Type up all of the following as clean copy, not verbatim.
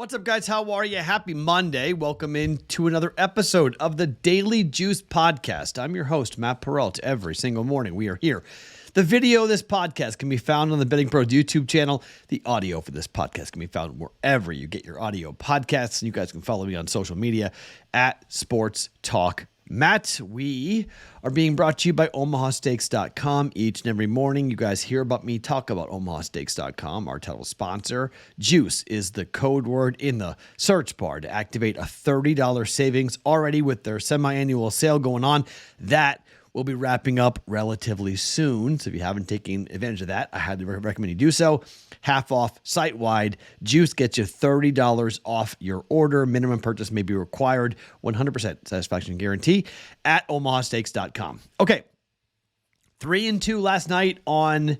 What's up, guys? How are you? Happy Monday. Welcome into another episode of the Daily Juice Podcast. I'm your host, Matt Perrault. Every single morning, we are here. The video of this podcast can be found on the BettingPros YouTube channel. The audio for this podcast can be found wherever you get your audio podcasts. And you guys can follow me on social media at Sports Talk Matt. We are being brought to you by OmahaSteaks.com. Each and every morning, you guys hear about me talk about OmahaSteaks.com, our title sponsor. Juice is the code word in the search bar to activate a $30 savings already with their semi-annual sale going on. That will be wrapping up relatively soon. So if you haven't taken advantage of that, I highly recommend you do so. Half off site-wide. Juice gets you $30 off your order. Minimum purchase may be required. 100% satisfaction guarantee at omahasteaks.com. Okay. 3-2 last night on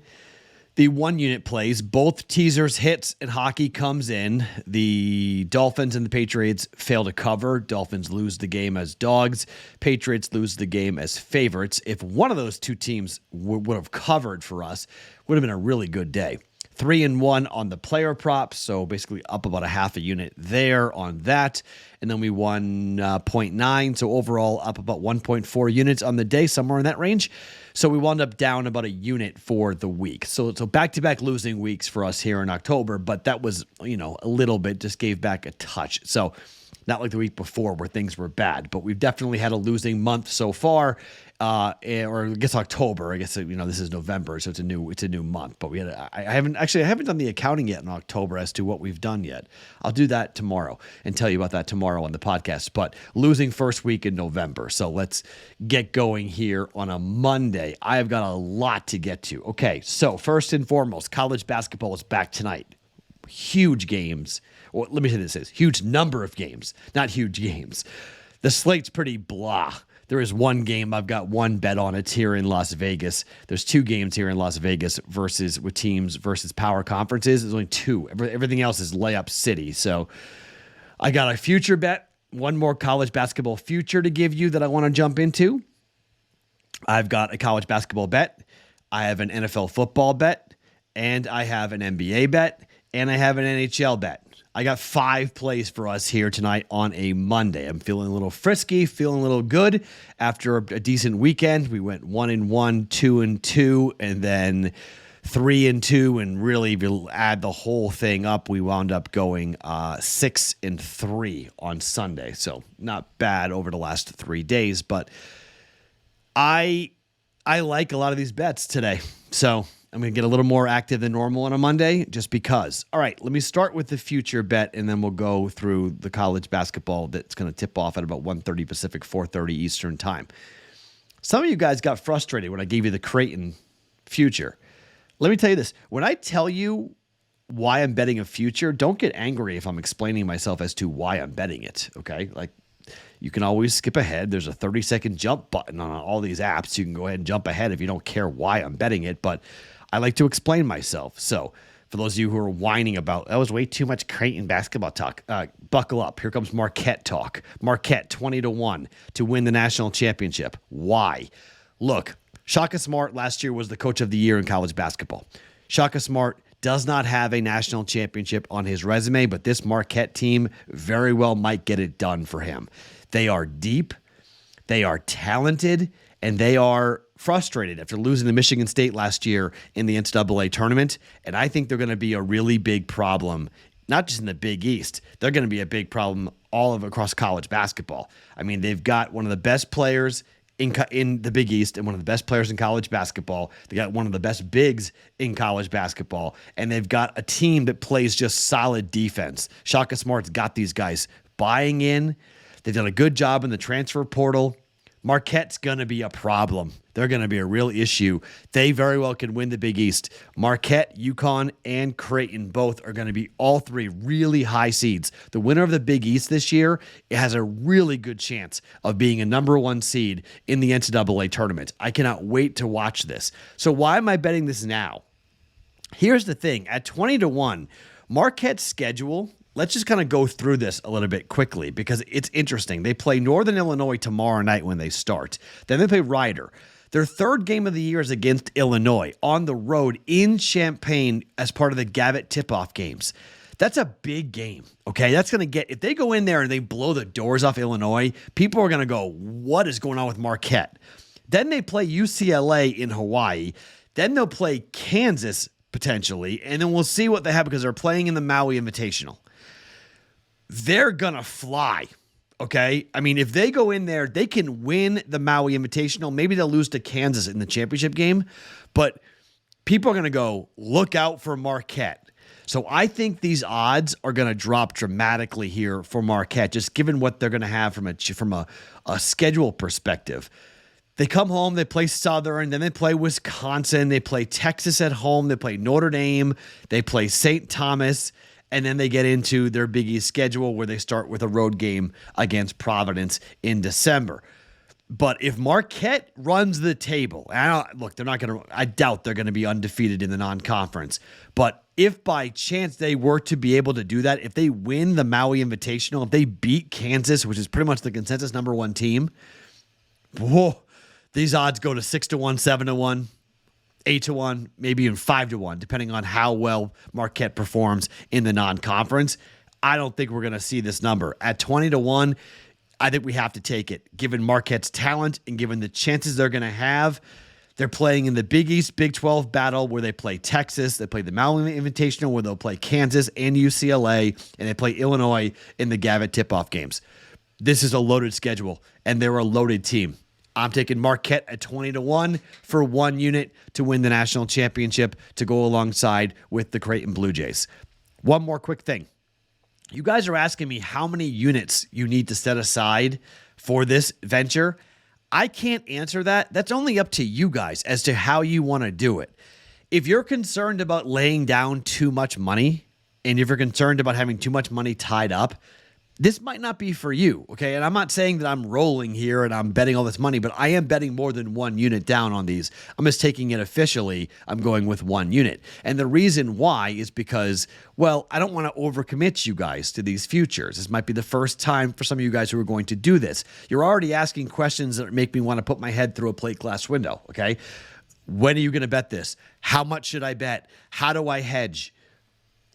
the one-unit plays. Both teasers hits and hockey comes in. The Dolphins and the Patriots fail to cover. Dolphins lose the game as dogs. Patriots lose the game as favorites. If one of those two teams would have covered for us, would have been a really good day. 3-1 on the player props, so basically up about a half a unit there on that. And then we won 0.9, so overall up about 1.4 units on the day, somewhere in that range. So we wound up down about a unit for the week. So back-to-back losing weeks for us here in October, but that was, a little bit, just gave back a touch. So not like the week before where things were bad, but we've definitely had a losing month so far. Or I guess October. I guess this is November, so it's a new month. But I haven't done the accounting yet in October as to what we've done yet. I'll do that tomorrow and tell you about that tomorrow on the podcast. But losing first week in November, so let's get going here on a Monday. I have got a lot to get to. Okay, so first and foremost, college basketball is back tonight. Huge games. Well, let me say this: huge number of games, not huge games. The slate's pretty blah. There is one game. I've got one bet on it here in Las Vegas. There's two games here in Las Vegas with teams versus power conferences. There's only two. Everything else is layup city. So I got a future bet, one more college basketball future to give you that I want to jump into. I've got a college basketball bet. I have an NFL football bet, and I have an NBA bet, and I have an NHL bet. I got 5 plays for us here tonight on a Monday. I'm feeling a little frisky, feeling a little good. After a decent weekend, we went 1-1, 2-2, and then 3-2. And really, if you add the whole thing up, we wound up going 6-3 on Sunday. So not bad over the last 3 days, but I like a lot of these bets today. So I'm going to get a little more active than normal on a Monday just because. All right, let me start with the future bet, and then we'll go through the college basketball that's going to tip off at about 1:30 Pacific, 4:30 Eastern time. Some of you guys got frustrated when I gave you the Creighton future. Let me tell you this. When I tell you why I'm betting a future, don't get angry if I'm explaining myself as to why I'm betting it, okay? Like, you can always skip ahead. There's a 30-second jump button on all these apps. You can go ahead and jump ahead if you don't care why I'm betting it, but I like to explain myself. So for those of you who are whining about, that was way too much Creighton basketball talk, buckle up. Here comes Marquette talk. Marquette 20-1 to win the national championship. Why? Look, Shaka Smart last year was the coach of the year in college basketball. Shaka Smart does not have a national championship on his resume, but this Marquette team very well might get it done for him. They are deep, they are talented, and they are frustrated after losing to Michigan State last year in the NCAA tournament. And I think they're going to be a really big problem, not just in the Big East. They're going to be a big problem across college basketball. I mean, they've got one of the best players in the Big East and one of the best players in college basketball. They got one of the best bigs in college basketball, and they've got a team that plays just solid defense. Shaka Smart's got these guys buying in. They've done a good job in the transfer portal. Marquette's going to be a problem. They're going to be a real issue. They very well can win the Big East. Marquette, UConn, and Creighton both are going to be all three really high seeds. The winner of the Big East this year has a really good chance of being a number 1 seed in the NCAA tournament. I cannot wait to watch this. So why am I betting this now? Here's the thing. At 20-1, Marquette's schedule, let's just kind of go through this a little bit quickly because it's interesting. They play Northern Illinois tomorrow night when they start. Then they play Rider. Their third game of the year is against Illinois on the road in Champaign as part of the Gavitt tip-off games. That's a big game, okay? That's going to get, if they go in there and they blow the doors off Illinois, people are going to go, what is going on with Marquette? Then they play UCLA in Hawaii. Then they'll play Kansas potentially, and then we'll see what they have because they're playing in the Maui Invitational. They're going to fly, okay? I mean, if they go in there, they can win the Maui Invitational. Maybe they'll lose to Kansas in the championship game, but people are going to go, look out for Marquette. So I think these odds are going to drop dramatically here for Marquette, just given what they're going to have from a schedule perspective. They come home, they play Southern, then they play Wisconsin, they play Texas at home, they play Notre Dame, they play St. Thomas, and then they get into their Big East schedule where they start with a road game against Providence in December. But if Marquette runs the table, I doubt they're going to be undefeated in the non-conference. But if by chance they were to be able to do that, if they win the Maui Invitational, if they beat Kansas, which is pretty much the consensus number one team, whoa, these odds go to 6-1, 7-1, 8-1, maybe even 5-1, depending on how well Marquette performs in the non-conference. I don't think we're going to see this number. At 20-1, I think we have to take it, given Marquette's talent and given the chances they're going to have. They're playing in the Big East, Big 12 battle where they play Texas. They play the Maui Invitational where they'll play Kansas and UCLA, and they play Illinois in the Gavitt tip-off games. This is a loaded schedule, and they're a loaded team. I'm taking Marquette at 20-1 for one unit to win the national championship to go alongside with the Creighton Blue Jays. One more quick thing. You guys are asking me how many units you need to set aside for this venture. I can't answer that. That's only up to you guys as to how you want to do it. If you're concerned about laying down too much money, and if you're concerned about having too much money tied up, this might not be for you, okay? And I'm not saying that I'm rolling here and I'm betting all this money, but I am betting more than one unit down on these. I'm just taking it officially. I'm going with one unit. And the reason why is because, well, I don't want to overcommit you guys to these futures. This might be the first time for some of you guys who are going to do this. You're already asking questions that make me want to put my head through a plate glass window, okay? When are you going to bet this? How much should I bet? How do I hedge?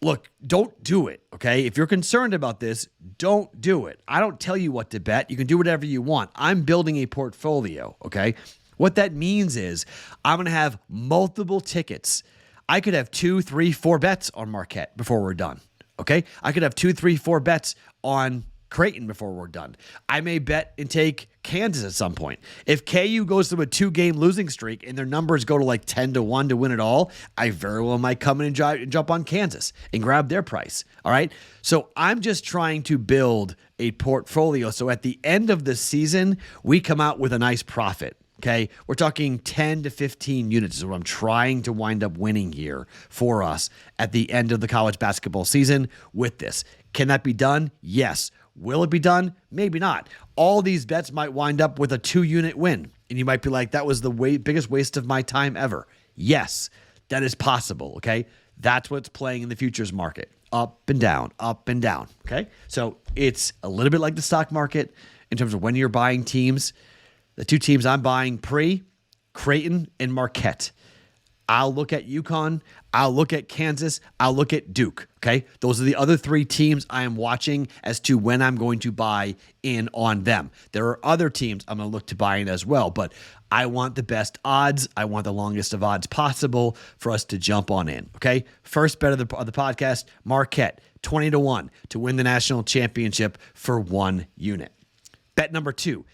Look, don't do it, okay? If you're concerned about this, don't do it. I don't tell you what to bet. You can do whatever you want. I'm building a portfolio, okay? What that means is I'm going to have multiple tickets. I could have 2, 3, 4 bets on Marquette before we're done, okay? I could have 2, 3, 4 bets on Creighton before we're done. I may bet and take Kansas at some point. If KU goes through a 2-game losing streak and their numbers go to like 10-1 to win it all, I very well might come in and jump on Kansas and grab their price. All right. So I'm just trying to build a portfolio. So at the end of the season, we come out with a nice profit. Okay. We're talking 10 to 15 units is what I'm trying to wind up winning here for us at the end of the college basketball season with this. Can that be done? Yes. Will it be done? Maybe not. All these bets might wind up with a 2-unit win. And you might be like, that was the biggest waste of my time ever. Yes, that is possible, okay? That's what's playing in the futures market. Up and down, okay? So it's a little bit like the stock market in terms of when you're buying teams. The 2 teams I'm buying Creighton and Marquette. I'll look at UConn. I'll look at Kansas. I'll look at Duke. Okay. Those are the other 3 teams I am watching as to when I'm going to buy in on them. There are other teams I'm going to look to buy in as well, but I want the best odds. I want the longest of odds possible for us to jump on in. Okay. First bet of the podcast, Marquette, 20-1 to win the national championship for one unit. Bet number 2.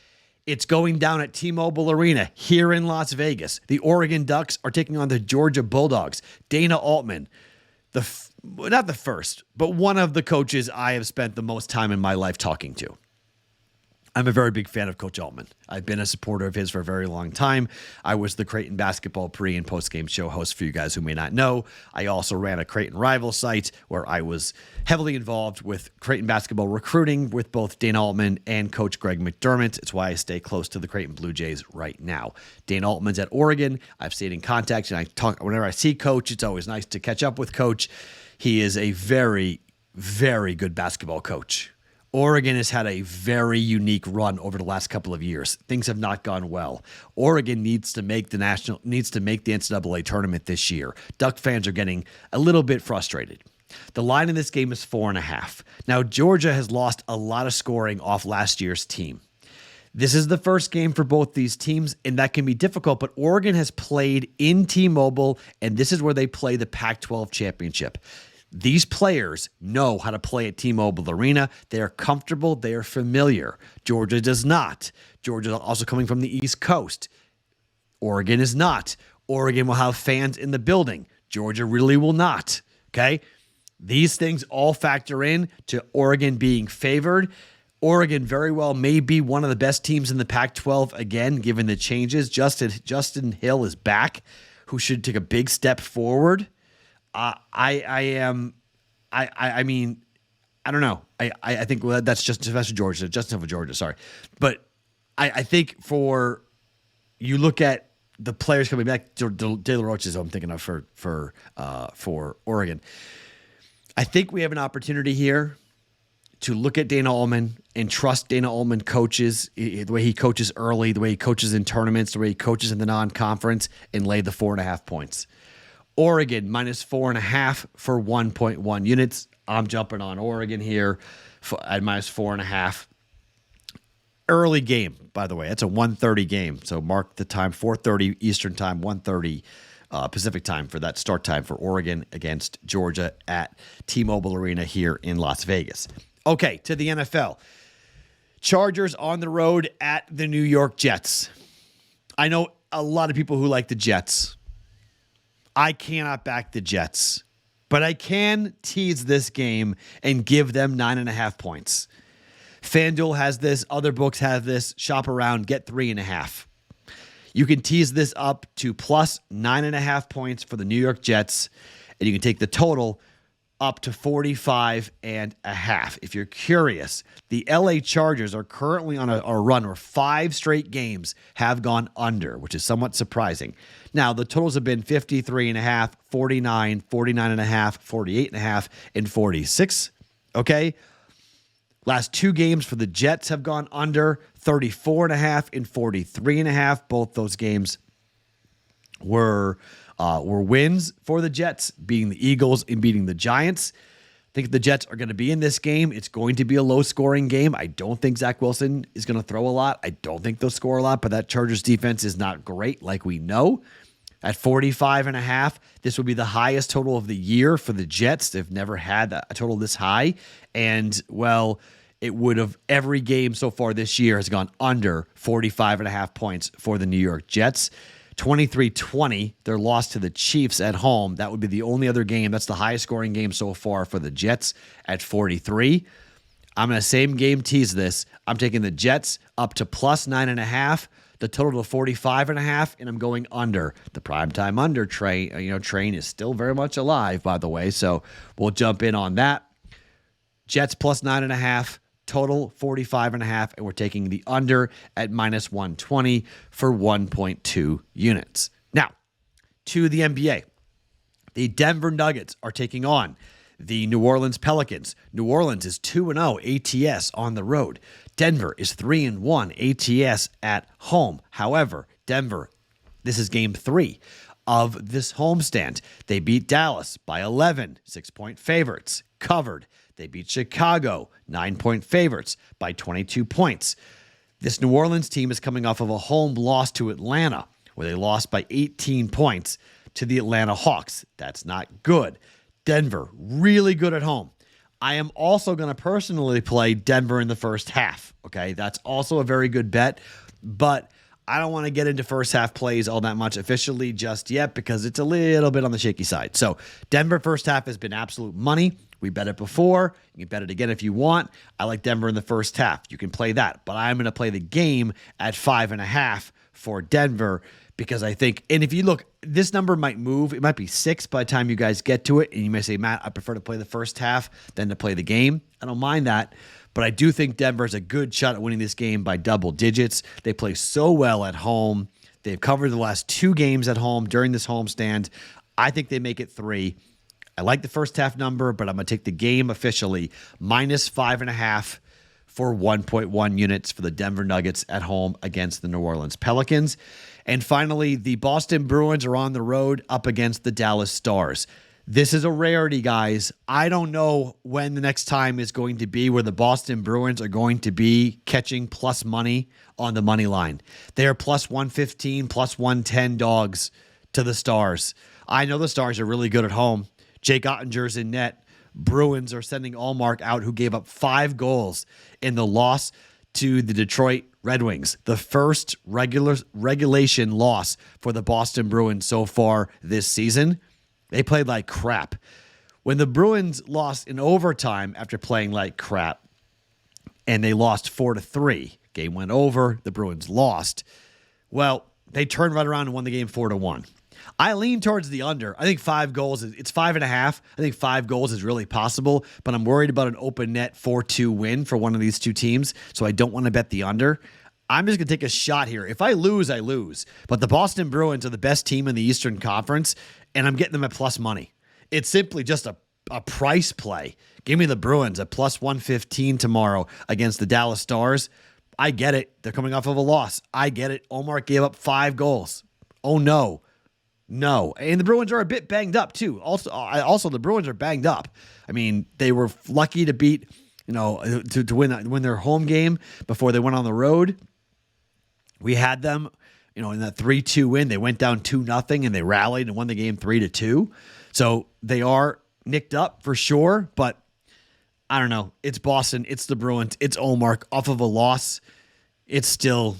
It's going down at T-Mobile Arena here in Las Vegas. The Oregon Ducks are taking on the Georgia Bulldogs. Dana Altman, not the first, but one of the coaches I have spent the most time in my life talking to. I'm a very big fan of Coach Altman. I've been a supporter of his for a very long time. I was the Creighton basketball pre- and post-game show host for you guys who may not know. I also ran a Creighton rival site where I was heavily involved with Creighton basketball recruiting with both Dana Altman and Coach Greg McDermott. It's why I stay close to the Creighton Blue Jays right now. Dana Altman's at Oregon. I've stayed in contact, and I talk whenever I see Coach. It's always nice to catch up with Coach. He is a very, very good basketball coach. Oregon has had a very unique run over the last couple of years. Things have not gone well. Oregon needs to make the NCAA tournament this year. Duck fans are getting a little bit frustrated. The line in this game is 4.5. Now, Georgia has lost a lot of scoring off last year's team. This is the first game for both these teams, and that can be difficult, but Oregon has played in T-Mobile, and this is where they play the Pac-12 championship. These players know how to play at T-Mobile Arena. They are comfortable. They are familiar. Georgia does not. Georgia is also coming from the East Coast. Oregon is not. Oregon will have fans in the building. Georgia really will not. Okay? These things all factor in to Oregon being favored. Oregon very well may be one of the best teams in the Pac-12 again, given the changes. Justin Hill is back, who should take a big step forward. I mean, I don't know. I think that's Georgia. Justin Hill for Georgia, sorry. But I think for you look at the players coming back, De La Roche is who I'm thinking of for Oregon. I think we have an opportunity here to look at Dana Ullman and trust Dana Ullman coaches, the way he coaches early, the way he coaches in tournaments, the way he coaches in the non-conference, and lay the 4.5 points. Oregon minus 4.5 for 1.1 units. I'm jumping on Oregon here at minus 4.5. Early game, by the way. That's a 1:30 game. So mark the time, 4:30 Eastern time, 1:30 Pacific time for that start time for Oregon against Georgia at T-Mobile Arena here in Las Vegas. Okay, to the NFL. Chargers on the road at the New York Jets. I know a lot of people who like the Jets. I cannot back the Jets, but I can tease this game and give them 9.5 points. FanDuel has this. Other books have this. Shop around. Get 3.5. You can tease this up to plus 9.5 points for the New York Jets, and you can take the total up to 45.5. If you're curious, the LA Chargers are currently on a run where 5 straight games have gone under, which is somewhat surprising. Now, the totals have been 53.5, 49, 49.5, 48.5, and 46. Okay? Last 2 games for the Jets have gone under, 34.5 and 43.5. Both those games were wins for the Jets, beating the Eagles and beating the Giants. I think the Jets are going to be in this game. It's going to be a low-scoring game. I don't think Zach Wilson is going to throw a lot. I don't think they'll score a lot, but that Chargers defense is not great, like we know. At 45.5, this would be the highest total of the year for the Jets. They've never had a total this high. And, well, it would have every game so far this year has gone under 45.5 points for the New York Jets. 23-20, their loss to the Chiefs at home. That would be the only other game. That's the highest scoring game so far for the Jets at 43. I'm going to same game tease this. I'm taking the Jets up to plus 9.5, the total to 45.5, and I'm going under. The primetime under train is still very much alive, by the way. So we'll jump in on that. Jets plus 9.5. Total 45.5, and we're taking the under at minus 120 for 1.2 units. Now, to the NBA. The Denver Nuggets are taking on the New Orleans Pelicans. New Orleans is 2-0 ATS on the road. Denver is 3-1 ATS at home. However, Denver, this is game 3 of this homestand. They beat Dallas by 11, 6-point favorites, covered. They beat Chicago, 9-point favorites, by 22 points. This New Orleans team is coming off of a home loss to Atlanta, where they lost by 18 points to the Atlanta Hawks. That's not good. Denver, really good at home. I am also going to personally play Denver in the first half. Okay, that's also a very good bet, but I don't want to get into first half plays all that much officially just yet because it's a little bit on the shaky side. So Denver first half has been absolute money. We bet it before. You can bet it again if you want. I like Denver in the first half. You can play that. But I'm going to play the game at 5.5 for Denver because I think, and if you look, this number might move. It might be 6 by the time you guys get to it. And you may say, Matt, I prefer to play the first half than to play the game. I don't mind that. But I do think Denver is a good shot at winning this game by double digits. They play so well at home. They've covered the last 2 games at home during this homestand. I think they make it 3. I like the first half number, but I'm going to take the game officially minus 5.5 for 1.1 units for the Denver Nuggets at home against the New Orleans Pelicans. And finally, the Boston Bruins are on the road up against the Dallas Stars. This is a rarity, guys. I don't know when the next time is going to be where the Boston Bruins are going to be catching plus money on the money line. They are plus 115, plus 110 dogs to the Stars. I know the Stars are really good at home. Jake Ottinger's in net. Bruins are sending Allmark out, who gave up 5 goals in the loss to the Detroit Red Wings. The first regulation loss for the Boston Bruins so far this season. They played like crap. When the Bruins lost in overtime after playing like crap, and they lost 4-3, game went over, the Bruins lost. Well, they turned right around and won the game 4-1. I lean towards the under. I think 5 goals, it's 5.5. I think 5 goals is really possible, but I'm worried about an open net 4-2 win for one of these two teams, so I don't want to bet the under. I'm just going to take a shot here. If I lose, I lose. But the Boston Bruins are the best team in the Eastern Conference, and I'm getting them at plus money. It's simply just a price play. Give me the Bruins at plus 115 tomorrow against the Dallas Stars. I get it. They're coming off of a loss. I get it. Omar gave up 5 goals. Oh, no. No. And the Bruins are a bit banged up, too. Also, the Bruins are banged up. I mean, they were lucky to beat, to win their home game before they went on the road. We had them, in that 3-2 win. They went down 2-0 and they rallied and won the game 3-2. So they are nicked up for sure, but I don't know. It's Boston. It's the Bruins. It's Omar off of a loss. It's still,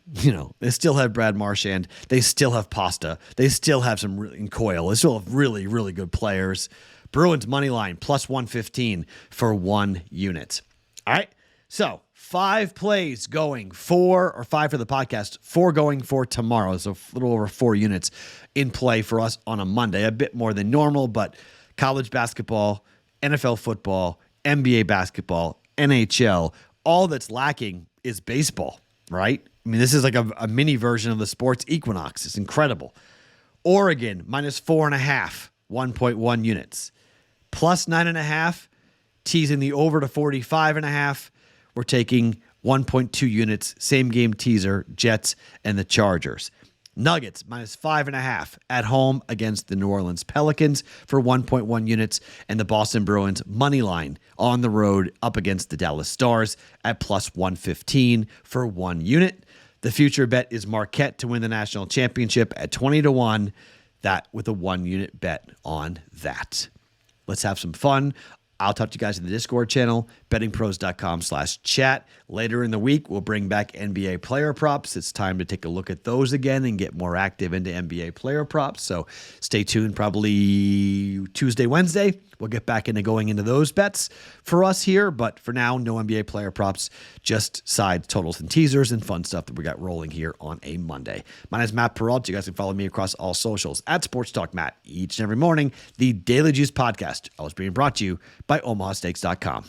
they still have Brad Marchand. They still have Pasta. They still have some in Coyle. They still have really, really good players. Bruins money line plus 115 for 1 unit. All right. So 5 plays going for, or 5 for the podcast, 4 going for tomorrow. So a little over 4 units in play for us on a Monday. A bit more than normal, but college basketball, NFL football, NBA basketball, NHL, all that's lacking is baseball, right? I mean, this is like a mini version of the sports equinox. It's incredible. Oregon, minus 4.5, 1.1 units. Plus 9.5, teasing the over to 45.5. We're taking 1.2 units, same game teaser, Jets and the Chargers. Nuggets, minus 5.5 at home against the New Orleans Pelicans for 1.1 units, and the Boston Bruins money line on the road up against the Dallas Stars at plus 115 for 1 unit. The future bet is Marquette to win the national championship at 20-1. That with a 1 unit bet on that. Let's have some fun. I'll talk to you guys in the Discord channel, bettingpros.com/chat. Later in the week, we'll bring back NBA player props. It's time to take a look at those again and get more active into NBA player props. So stay tuned. Probably Tuesday, Wednesday, we'll get back into going into those bets for us here. But for now, no NBA player props, just side totals and teasers and fun stuff that we got rolling here on a Monday. My name is Matt Perrault. You guys can follow me across all socials at Sports Talk Matt each and every morning. The Daily Juice Podcast, always being brought to you by OmahaSteaks.com.